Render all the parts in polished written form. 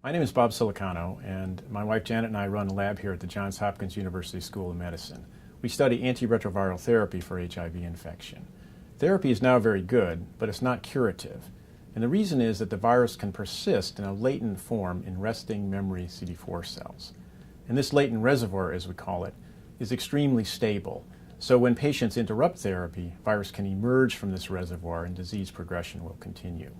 My name is Bob Silicano, and my wife Janet and I run a lab here at the Johns Hopkins University School of Medicine. We study antiretroviral therapy for HIV infection. Therapy is now very good, but it's not curative. And the reason is that the virus can persist in a latent form in resting memory CD4 cells. And this latent reservoir, as we call it, is extremely stable. So when patients interrupt therapy, virus can emerge from this reservoir and disease progression will continue.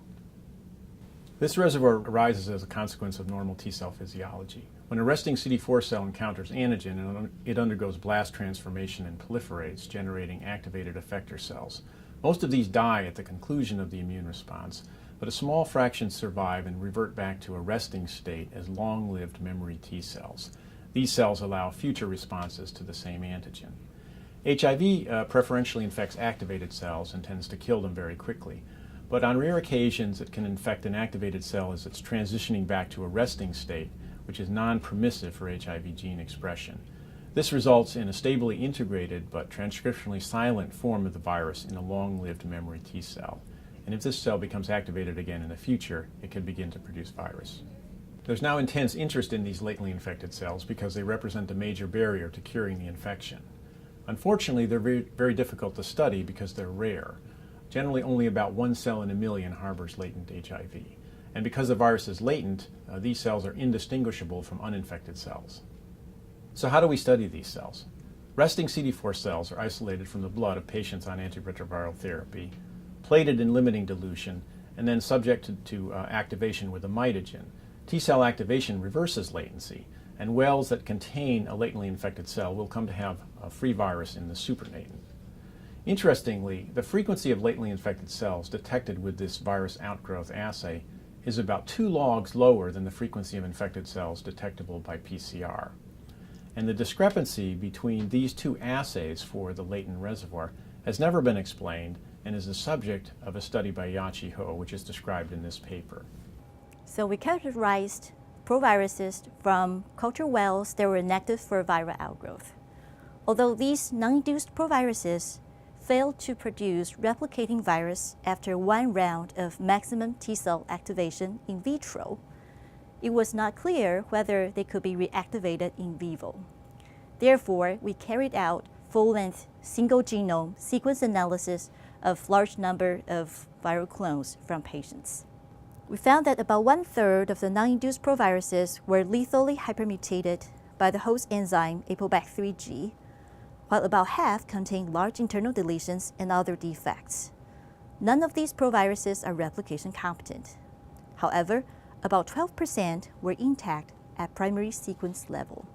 This reservoir arises as a consequence of normal T-cell physiology. When a resting CD4 cell encounters antigen, it undergoes blast transformation and proliferates, generating activated effector cells. Most of these die at the conclusion of the immune response, but a small fraction survive and revert back to a resting state as long-lived memory T cells. These cells allow future responses to the same antigen. HIV preferentially infects activated cells and tends to kill them very quickly. But on rare occasions, it can infect an activated cell as it's transitioning back to a resting state, which is non-permissive for HIV gene expression. This results in a stably integrated but transcriptionally silent form of the virus in a long-lived memory T cell. And if this cell becomes activated again in the future, it can begin to produce virus. There's now intense interest in these latently infected cells because they represent a major barrier to curing the infection. Unfortunately, they're very difficult to study because they're rare. Generally, only about 1 cell in a million harbors latent HIV. And because the virus is latent, these cells are indistinguishable from uninfected cells. So how do we study these cells? Resting CD4 cells are isolated from the blood of patients on antiretroviral therapy, plated in limiting dilution, and then subjected to activation with a mitogen. T-cell activation reverses latency, and wells that contain a latently infected cell will come to have a free virus in the supernatant. Interestingly, the frequency of latently infected cells detected with this virus outgrowth assay is about 2 logs lower than the frequency of infected cells detectable by PCR. And the discrepancy between these two assays for the latent reservoir has never been explained and is the subject of a study by Yachi Ho, which is described in this paper. So we characterized proviruses from culture wells that were inactive for viral outgrowth. Although these non-induced proviruses failed to produce replicating virus after 1 round of maximum T-cell activation in vitro, it was not clear whether they could be reactivated in vivo. Therefore, we carried out full-length single genome sequence analysis of large number of viral clones from patients. We found that about 1/3 of the non-induced proviruses were lethally hypermutated by the host enzyme ApoBac3G, while about half contained large internal deletions and other defects. None of these proviruses are replication competent. However, about 12% were intact at primary sequence level.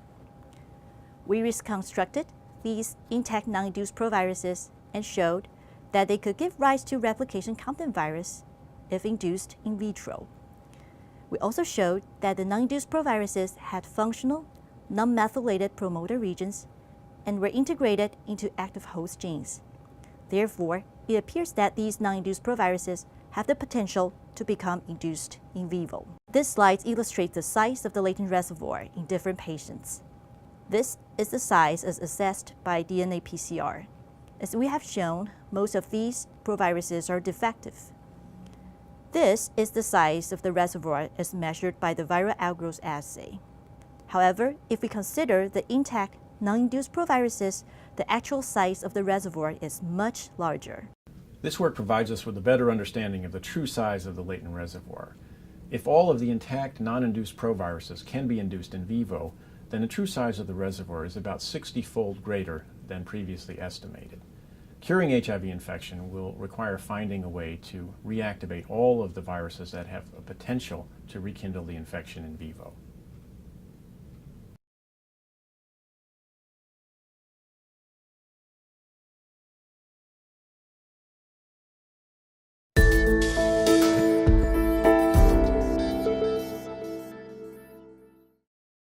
We reconstructed these intact non-induced proviruses and showed that they could give rise to replication competent virus if induced in vitro. We also showed that the non-induced proviruses had functional, non-methylated promoter regions and were integrated into active host genes. Therefore, it appears that these non-induced proviruses have the potential to become induced in vivo. This slide illustrates the size of the latent reservoir in different patients. This is the size as assessed by DNA PCR. As we have shown, most of these proviruses are defective. This is the size of the reservoir as measured by the viral outgrowth assay. However, if we consider the intact non-induced proviruses, the actual size of the reservoir is much larger. This work provides us with a better understanding of the true size of the latent reservoir. If all of the intact non-induced proviruses can be induced in vivo, then the true size of the reservoir is about 60-fold greater than previously estimated. Curing HIV infection will require finding a way to reactivate all of the viruses that have a potential to rekindle the infection in vivo.